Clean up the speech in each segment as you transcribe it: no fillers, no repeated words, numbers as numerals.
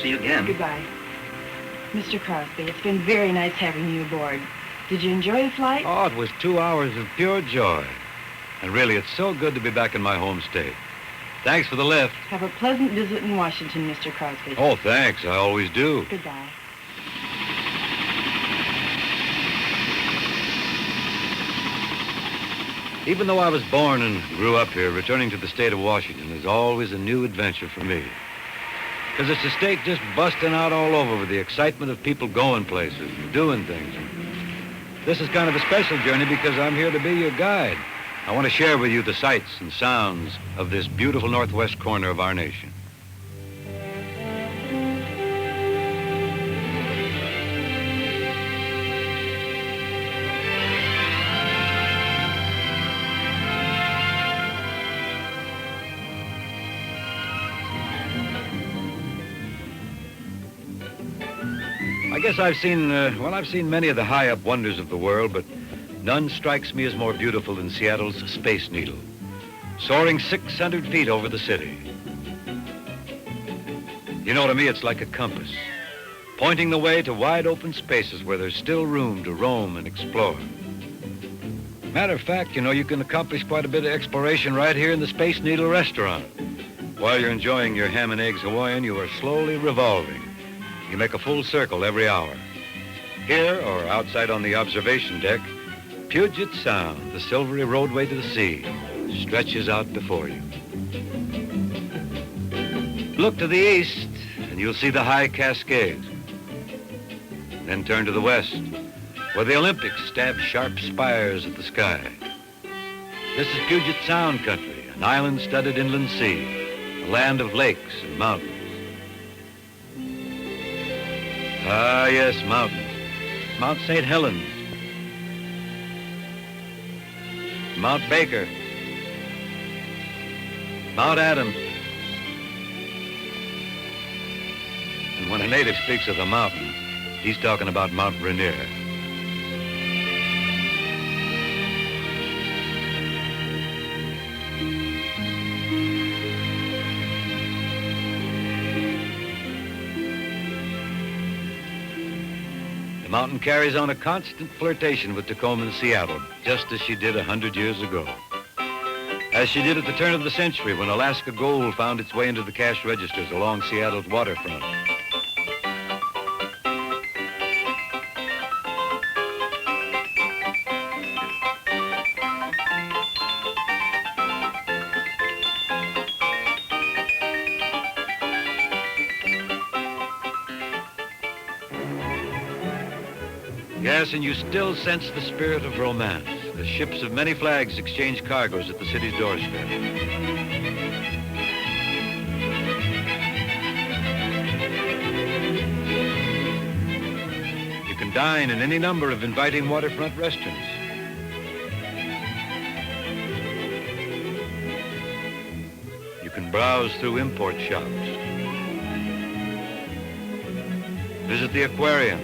see you again. Goodbye. Mr. Crosby, it's been very nice having you aboard. Did you enjoy the flight? Oh, it was 2 hours of pure joy. And really, it's so good to be back in my home state. Thanks for the lift. Have a pleasant visit in Washington, Mr. Crosby. Oh, thanks. I always do. Goodbye. Even though I was born and grew up here, returning to the state of Washington is always a new adventure for me. Because it's a state just busting out all over with the excitement of people going places and doing things. This is kind of a special journey because I'm here to be your guide. I want to share with you the sights and sounds of this beautiful northwest corner of our nation. I guess I've seen many of the high-up wonders of the world, but none strikes me as more beautiful than Seattle's Space Needle, soaring 600 feet over the city. You know, to me, it's like a compass, pointing the way to wide open spaces where there's still room to roam and explore. Matter of fact, you know, you can accomplish quite a bit of exploration right here in the Space Needle restaurant. While you're enjoying your ham and eggs Hawaiian, you are slowly revolving. You make a full circle every hour. Here, or outside on the observation deck, Puget Sound, the silvery roadway to the sea, stretches out before you. Look to the east, and you'll see the High Cascades. Then turn to the west, where the Olympics stab sharp spires at the sky. This is Puget Sound country, an island-studded inland sea, a land of lakes and mountains. Ah, yes, mountains. Mount St. Helens, Mount Baker, Mount Adams. And when a native speaks of the mountain, he's talking about Mount Rainier. The mountain carries on a constant flirtation with Tacoma and Seattle, just as she did 100 years ago. As she did at the turn of the century when Alaska gold found its way into the cash registers along Seattle's waterfront. Yes, and you still sense the spirit of romance as ships of many flags exchange cargoes at the city's doorstep. You can dine in any number of inviting waterfront restaurants. You can browse through import shops. Visit the aquarium.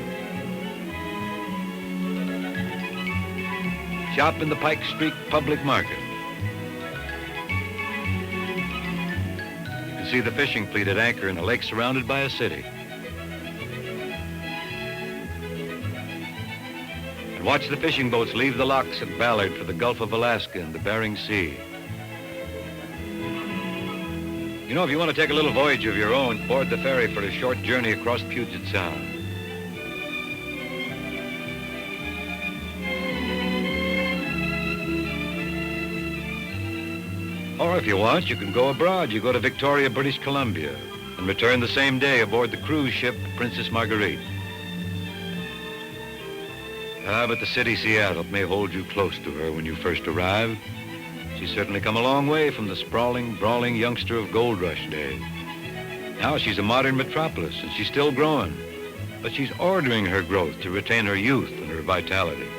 Shop in the Pike Street public market. You can see the fishing fleet at anchor in a lake surrounded by a city. And watch the fishing boats leave the locks at Ballard for the Gulf of Alaska and the Bering Sea. You know, if you want to take a little voyage of your own, board the ferry for a short journey across Puget Sound. Or if you want, you can go abroad. You go to Victoria, British Columbia, and return the same day aboard the cruise ship Princess Marguerite. But the city, Seattle, may hold you close to her when you first arrive. She's certainly come a long way from the sprawling, brawling youngster of gold rush days. Now she's a modern metropolis, and she's still growing. But she's ordering her growth to retain her youth and her vitality.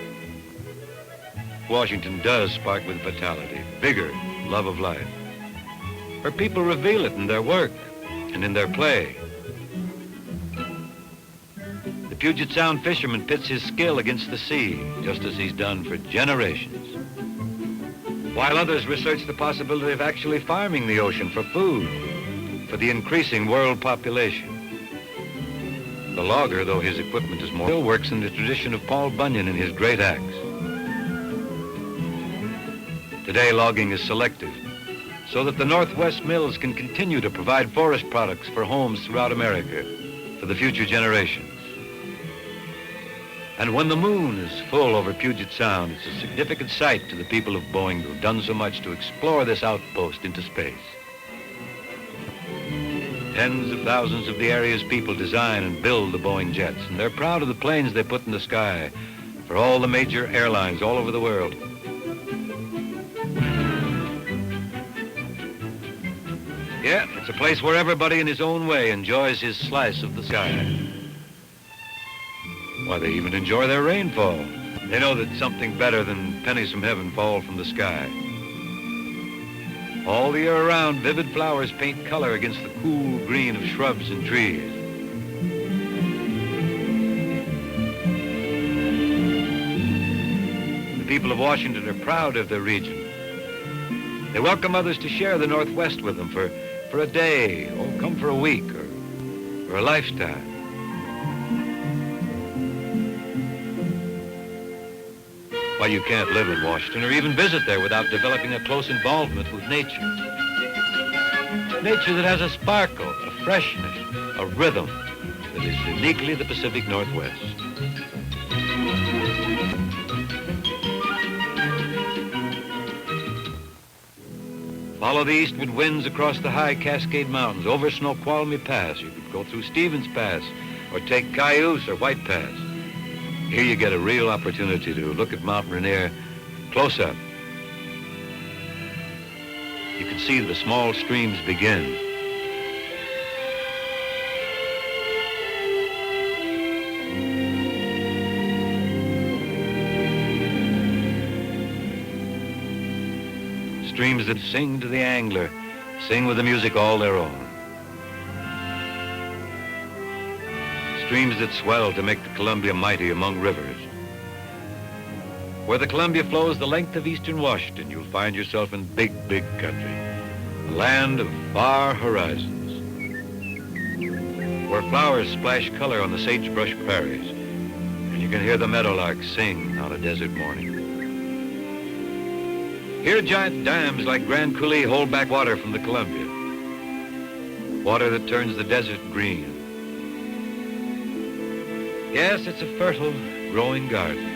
Washington does spark with vitality, vigor, love of life. Her people reveal it in their work and in their play. The Puget Sound fisherman pits his skill against the sea, just as he's done for generations. While others research the possibility of actually farming the ocean for food, for the increasing world population. The logger, though his equipment is more, still works in the tradition of Paul Bunyan and his great axe. Today, logging is selective, so that the Northwest mills can continue to provide forest products for homes throughout America for the future generations. And when the moon is full over Puget Sound, it's a significant sight to the people of Boeing who've done so much to explore this outpost into space. Tens of thousands of the area's people design and build the Boeing jets, and they're proud of the planes they put in the sky for all the major airlines all over the world. Yeah, it's a place where everybody in his own way enjoys his slice of the sky. Why, they even enjoy their rainfall. They know that something better than pennies from heaven fall from the sky. All the year around, vivid flowers paint color against the cool green of shrubs and trees. The people of Washington are proud of their region. They welcome others to share the Northwest with them for a day, or come for a week, or a lifetime. Why, you can't live in Washington or even visit there without developing a close involvement with nature. Nature that has a sparkle, a freshness, a rhythm that is uniquely the Pacific Northwest. Follow the eastward winds across the High Cascade Mountains, over Snoqualmie Pass. You could go through Stevens Pass, or take Cayuse or White Pass. Here you get a real opportunity to look at Mount Rainier close up. You can see the small streams begin. Streams that sing to the angler, sing with the music all their own. Streams that swell to make the Columbia mighty among rivers. Where the Columbia flows the length of eastern Washington, you'll find yourself in big, big country, a land of far horizons, where flowers splash color on the sagebrush prairies, and you can hear the meadowlark sing on a desert morning. Here, giant dams like Grand Coulee hold back water from the Columbia, water that turns the desert green. Yes, it's a fertile, growing garden,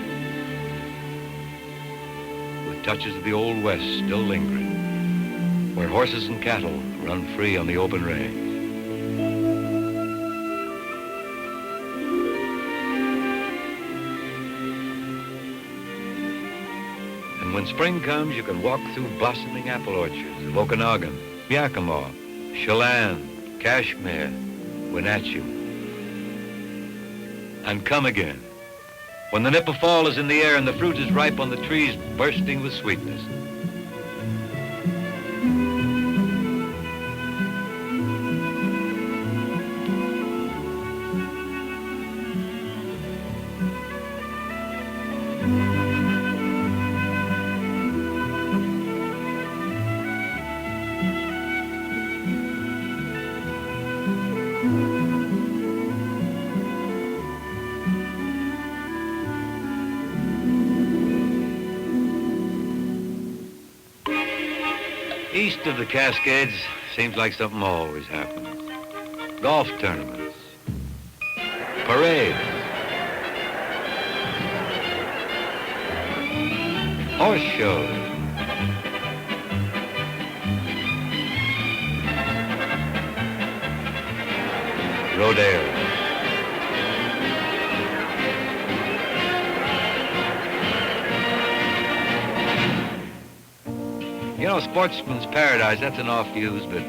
with touches of the Old West still lingering, where horses and cattle run free on the open range. And when spring comes, you can walk through blossoming apple orchards of Okanagan, Yakima, Chelan, Kashmir, Wenatchee, and come again, when the nip of fall is in the air and the fruit is ripe on the trees, bursting with sweetness. East of the Cascades, seems like something always happens. Golf tournaments, parades, horse shows, rodeos. You know, sportsman's paradise, that's an oft-used, but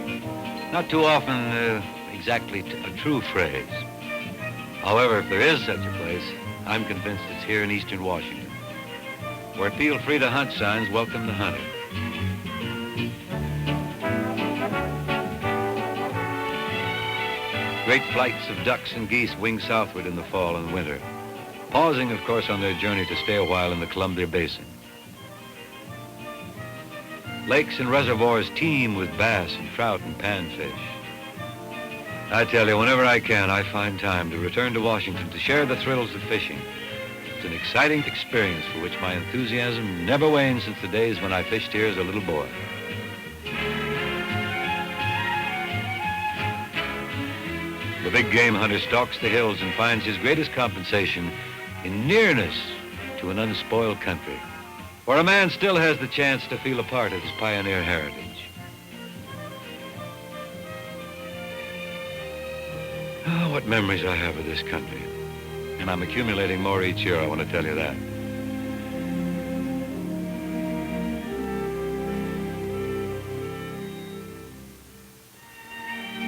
not too often exactly a true phrase. However, if there is such a place, I'm convinced it's here in eastern Washington, where feel free to hunt signs welcome the hunter. Great flights of ducks and geese wing southward in the fall and winter, pausing, of course, on their journey to stay a while in the Columbia Basin. Lakes and reservoirs teem with bass and trout and panfish. I tell you, whenever I can, I find time to return to Washington to share the thrills of fishing. It's an exciting experience for which my enthusiasm never waned since the days when I fished here as a little boy. The big game hunter stalks the hills and finds his greatest compensation in nearness to an unspoiled country, where a man still has the chance to feel a part of his pioneer heritage. Oh, what memories I have of this country. And I'm accumulating more each year, I want to tell you that.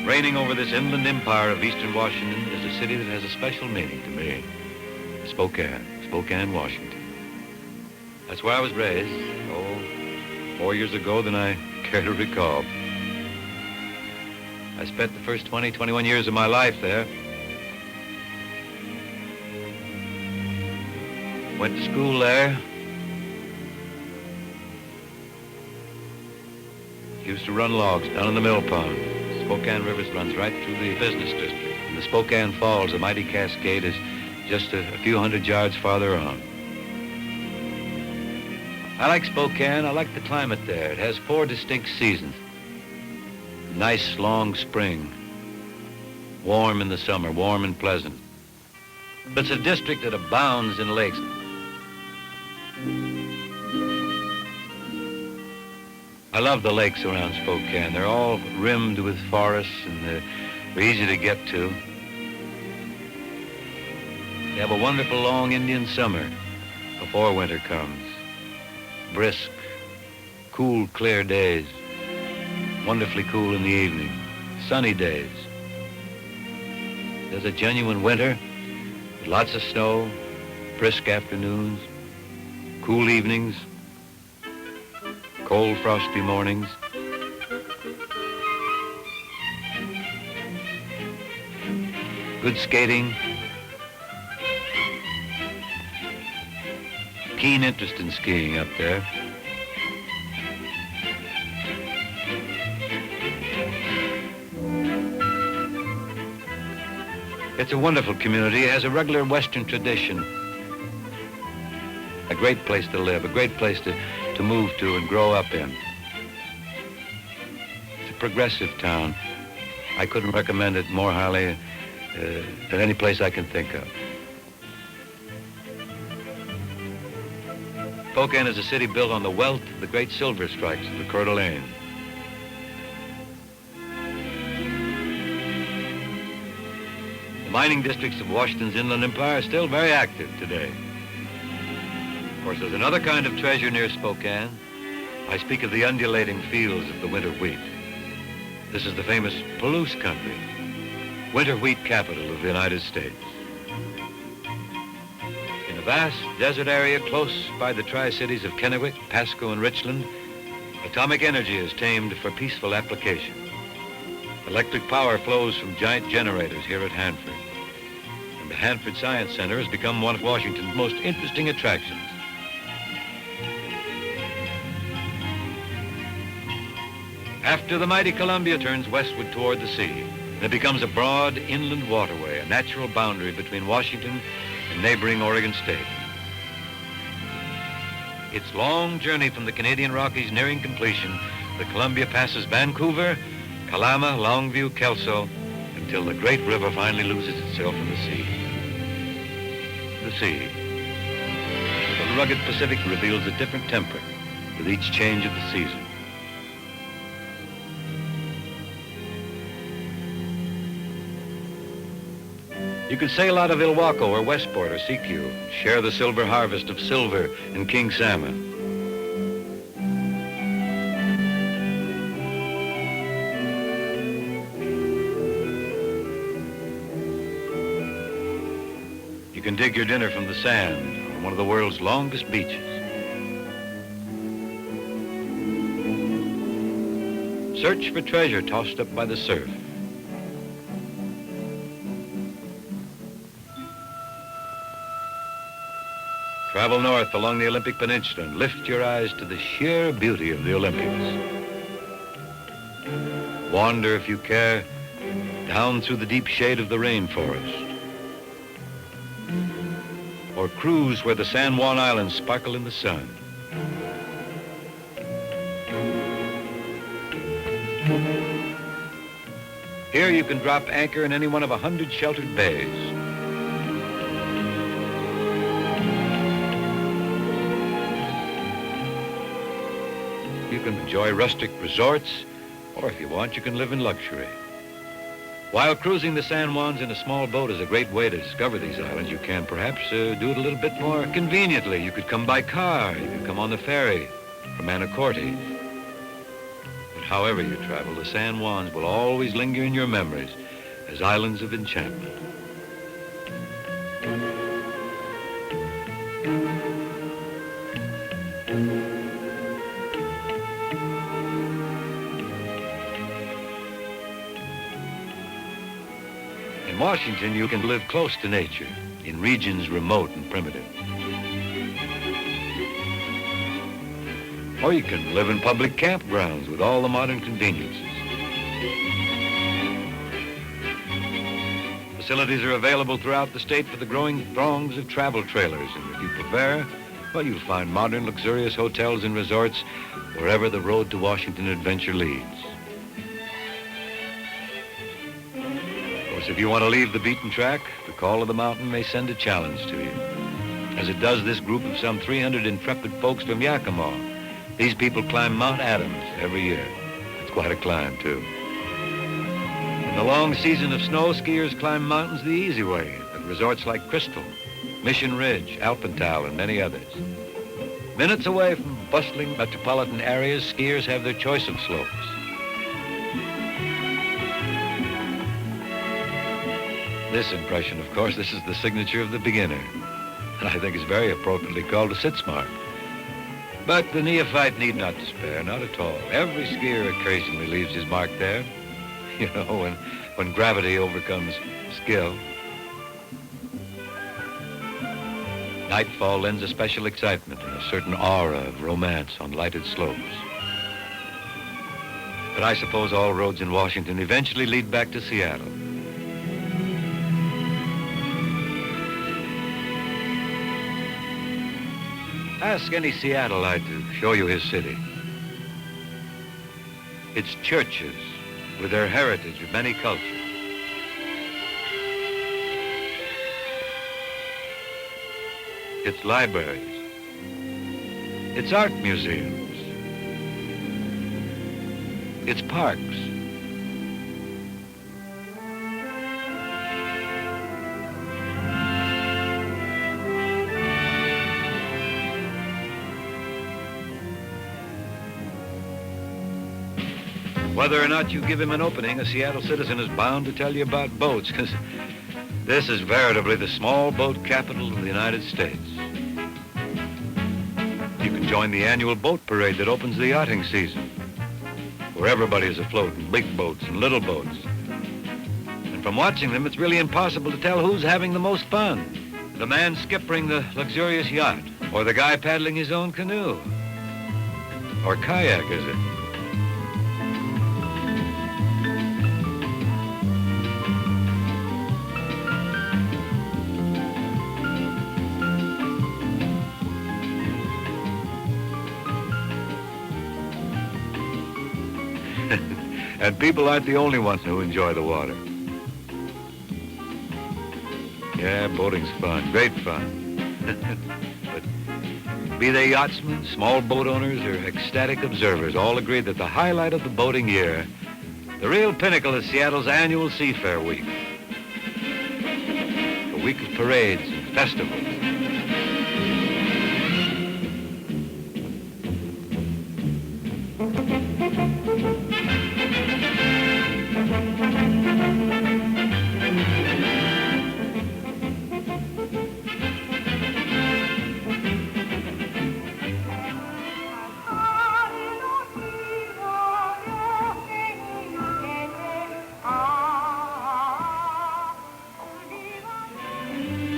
Reigning over this inland empire of eastern Washington is a city that has a special meaning to me. Spokane, Washington. That's where I was raised, 4 years ago than I care to recall. I spent the first 21 years of my life there. Went to school there. Used to run logs down in the mill pond. Spokane River runs right through the business district. And the Spokane Falls, the mighty Cascade, is just a few hundred yards farther on. I like Spokane. I like the climate there. It has 4 distinct seasons. Nice, long spring. Warm in the summer, warm and pleasant. But it's a district that abounds in lakes. I love the lakes around Spokane. They're all rimmed with forests and they're easy to get to. They have a wonderful long Indian summer before winter comes. Brisk, cool, clear days. Wonderfully cool in the evening. Sunny days. There's a genuine winter with lots of snow, brisk afternoons, cool evenings, cold, frosty mornings. Good skating. Keen interest in skiing up there. It's a wonderful community. It has a regular Western tradition. A great place to live, a great place to move to and grow up in. It's a progressive town. I couldn't recommend it more highly than any place I can think of. Spokane is a city built on the wealth of the great silver strikes of the Coeur d'Alene. The mining districts of Washington's Inland Empire are still very active today. Of course, there's another kind of treasure near Spokane. I speak of the undulating fields of the winter wheat. This is the famous Palouse country, winter wheat capital of the United States. In a vast desert area close by the Tri-Cities of Kennewick, Pasco, and Richland, atomic energy is tamed for peaceful application. Electric power flows from giant generators here at Hanford. And the Hanford Science Center has become one of Washington's most interesting attractions. After the mighty Columbia turns westward toward the sea, it becomes a broad inland waterway, a natural boundary between Washington and neighboring Oregon State. Its long journey from the Canadian Rockies nearing completion, the Columbia passes Vancouver, Kalama, Longview, Kelso, until the great river finally loses itself in the sea. The sea. The rugged Pacific reveals a different temper with each change of the season. You could sail out of Ilwaco or Westport or Sequoia, share the silver harvest of silver and king salmon. You can dig your dinner from the sand on one of the world's longest beaches. Search for treasure tossed up by the surf. Travel north along the Olympic Peninsula and lift your eyes to the sheer beauty of the Olympics. Wander, if you care, down through the deep shade of the rainforest, or cruise where the San Juan Islands sparkle in the sun. Here you can drop anchor in any one of 100 sheltered bays. You can enjoy rustic resorts, or if you want, you can live in luxury. While cruising the San Juans in a small boat is a great way to discover these islands, you can perhaps do it a little bit more conveniently. You could come by car, you could come on the ferry from Anacortes. But however you travel, the San Juans will always linger in your memories as islands of enchantment. In Washington, you can live close to nature in regions remote and primitive. Or you can live in public campgrounds with all the modern conveniences. Facilities are available throughout the state for the growing throngs of travel trailers. And if you prefer, well, you'll find modern, luxurious hotels and resorts wherever the road to Washington adventure leads. If you want to leave the beaten track, the call of the mountain may send a challenge to you, as it does this group of some 300 intrepid folks from Yakima. These people climb Mount Adams every year. It's quite a climb, too. In the long season of snow, skiers climb mountains the easy way at resorts like Crystal, Mission Ridge, Alpental, and many others. Minutes away from bustling metropolitan areas, skiers have their choice of slopes. This impression, of course, this is the signature of the beginner, and I think it's very appropriately called a sitz mark. But the neophyte need not despair, not at all. Every skier occasionally leaves his mark there, you know, when gravity overcomes skill. Nightfall lends a special excitement and a certain aura of romance on lighted slopes. But I suppose all roads in Washington eventually lead back to Seattle. Ask any Seattleite to show you his city. Its churches, with their heritage of many cultures. Its libraries. Its art museums. Its parks. Whether or not you give him an opening, a Seattle citizen is bound to tell you about boats, because this is veritably the small boat capital of the United States. You can join the annual boat parade that opens the yachting season, where everybody is afloat in big boats and little boats. And from watching them, it's really impossible to tell who's having the most fun. The man skippering the luxurious yacht, or the guy paddling his own canoe, or kayak, is it? And people aren't the only ones who enjoy the water. Yeah, boating's fun, great fun. But be they yachtsmen, small boat owners, or ecstatic observers, all agree that the highlight of the boating year, the real pinnacle, is Seattle's annual Seafair Week. A week of parades and festivals.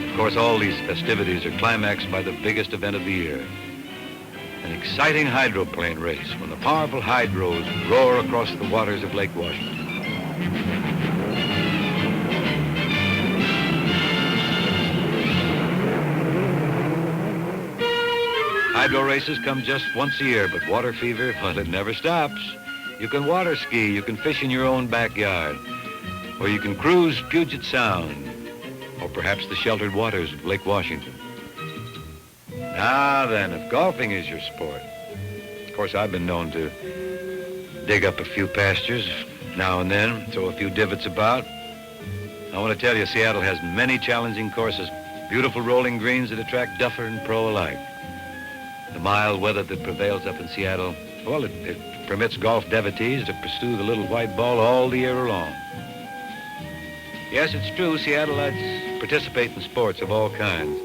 Of course, all these festivities are climaxed by the biggest event of the year, an exciting hydroplane race when the powerful hydros roar across the waters of Lake Washington. Hydro races come just once a year, but water fever, well, it never stops. You can water ski, you can fish in your own backyard, or you can cruise Puget Sound, or perhaps the sheltered waters of Lake Washington. Now then, if golfing is your sport, of course, I've been known to dig up a few pastures now and then, throw a few divots about. I want to tell you, Seattle has many challenging courses, beautiful rolling greens that attract duffer and pro alike. The mild weather that prevails up in Seattle, well, it permits golf devotees to pursue the little white ball all the year long. Yes, it's true, Seattleites participate in sports of all kinds,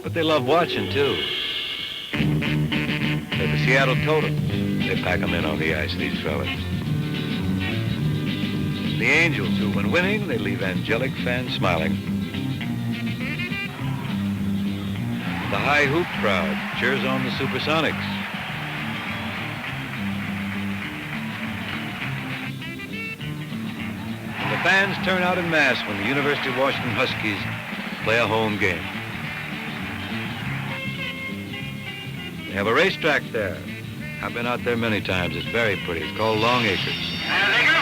but they love watching, too. They're the Seattle Totems. They pack them in on the ice, these fellas. The Angels, who, when winning, they leave angelic fans smiling. The high hoop crowd cheers on the Supersonics. And the fans turn out en masse when the University of Washington Huskies play a home game. They have a racetrack there. I've been out there many times. It's very pretty. It's called Longacres. There they go.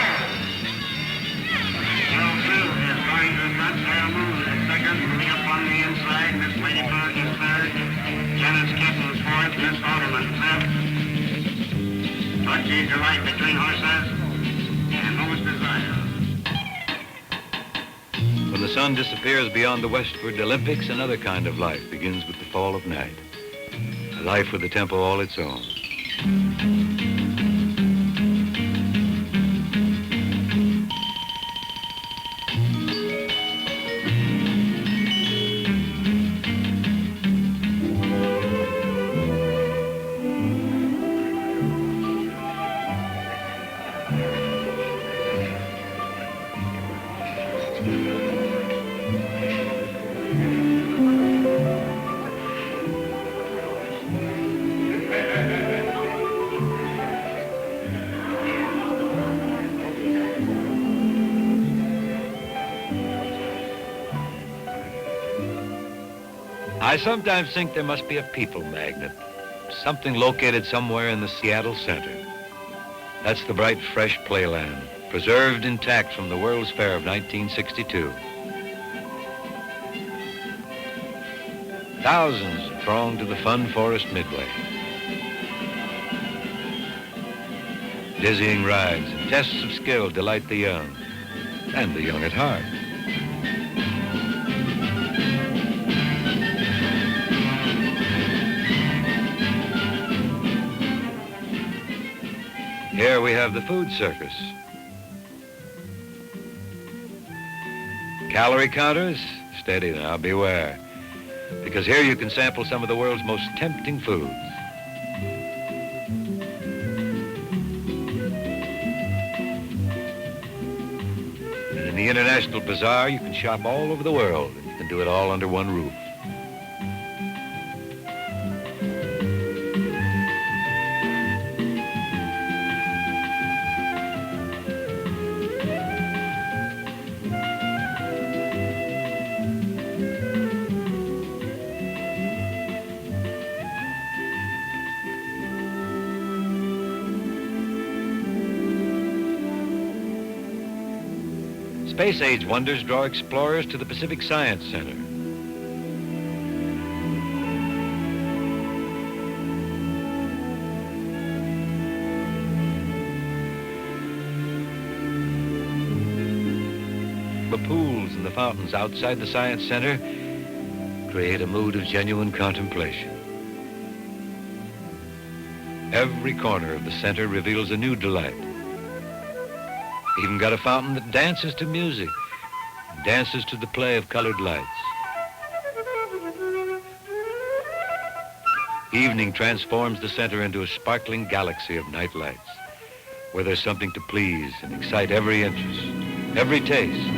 Blue is going to front. Sarah Moon is second. Moving up on the inside. Miss Ladybug is third. Janice Kitten's fourth. Miss Alderman fifth. Touchy delight between horses. And most desire. When the sun disappears beyond the westward Olympics, another kind of life begins with the fall of night. A life with a tempo all its own. I sometimes think there must be a people magnet, something located somewhere in the Seattle center. That's the bright, fresh playland, preserved intact from the World's Fair of 1962. Thousands throng to the Fun Forest Midway. Dizzying rides and tests of skill delight the young, and the young at heart. Here we have the food circus. Calorie counters? Steady now, beware. Because here you can sample some of the world's most tempting foods. And in the International Bazaar, you can shop all over the world, and you can do it all under one roof. Space-age wonders draw explorers to the Pacific Science Center. The pools and the fountains outside the Science Center create a mood of genuine contemplation. Every corner of the center reveals a new delight. Even got a fountain that dances to music, dances to the play of colored lights. Evening transforms the center into a sparkling galaxy of night lights, where there's something to please and excite every interest, every taste.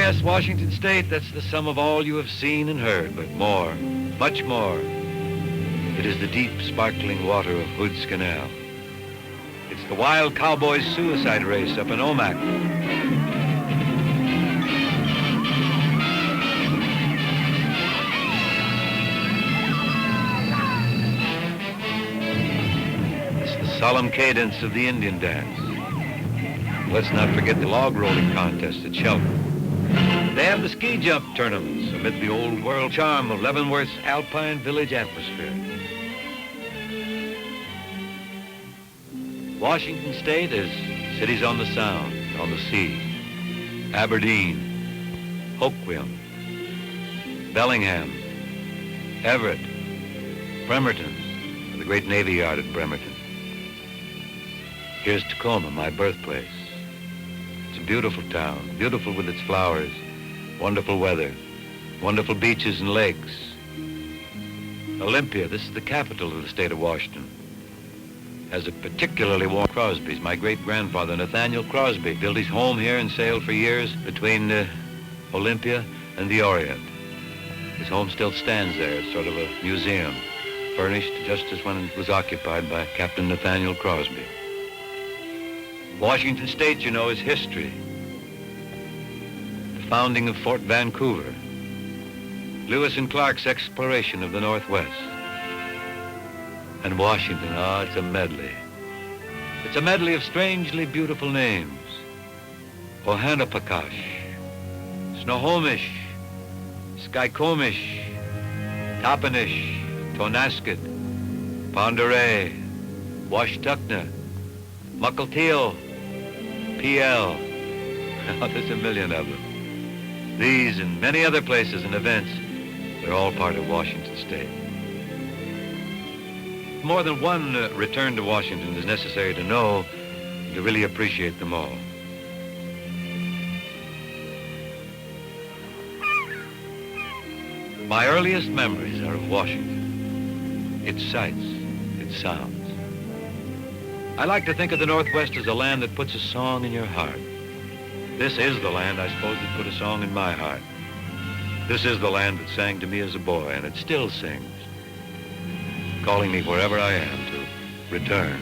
yes, Washington State, that's the sum of all you have seen and heard, but more, much more. It is the deep, sparkling water of Hood's Canal. It's the wild cowboys' suicide race up in Omak. It's the solemn cadence of the Indian dance. Let's not forget the log rolling contest at Shelton. They have the ski jump tournaments amid the old world charm of Leavenworth's alpine village atmosphere. Washington State is cities on the Sound, on the sea. Aberdeen, Hoquiam, Bellingham, Everett, Bremerton, and the great Navy Yard at Bremerton. Here's Tacoma, my birthplace. It's a beautiful town, beautiful with its flowers, wonderful weather, wonderful beaches and lakes. Olympia, this is the capital of the state of Washington, has a particularly warm Crosby's. My great-grandfather, Nathaniel Crosby, built his home here and sailed for years between Olympia and the Orient. His home still stands there. It's sort of a museum, furnished just as when it was occupied by Captain Nathaniel Crosby. Washington State, you know, is history. The founding of Fort Vancouver. Lewis and Clark's exploration of the Northwest. And Washington, it's a medley. It's a medley of strangely beautiful names. Ohanapakash, Snohomish, Skykomish, Toppenish, Tonasket, Ponderay, Washtukna, Mukilteo, PL. Oh, there's a million of them. These and many other places and events, they're all part of Washington State. More than one return to Washington is necessary to know, to really appreciate them all. My earliest memories are of Washington, its sights, its sounds. I like to think of the Northwest as a land that puts a song in your heart. This is the land, I suppose, that put a song in my heart. This is the land that sang to me as a boy, and it still sings, calling me wherever I am to return.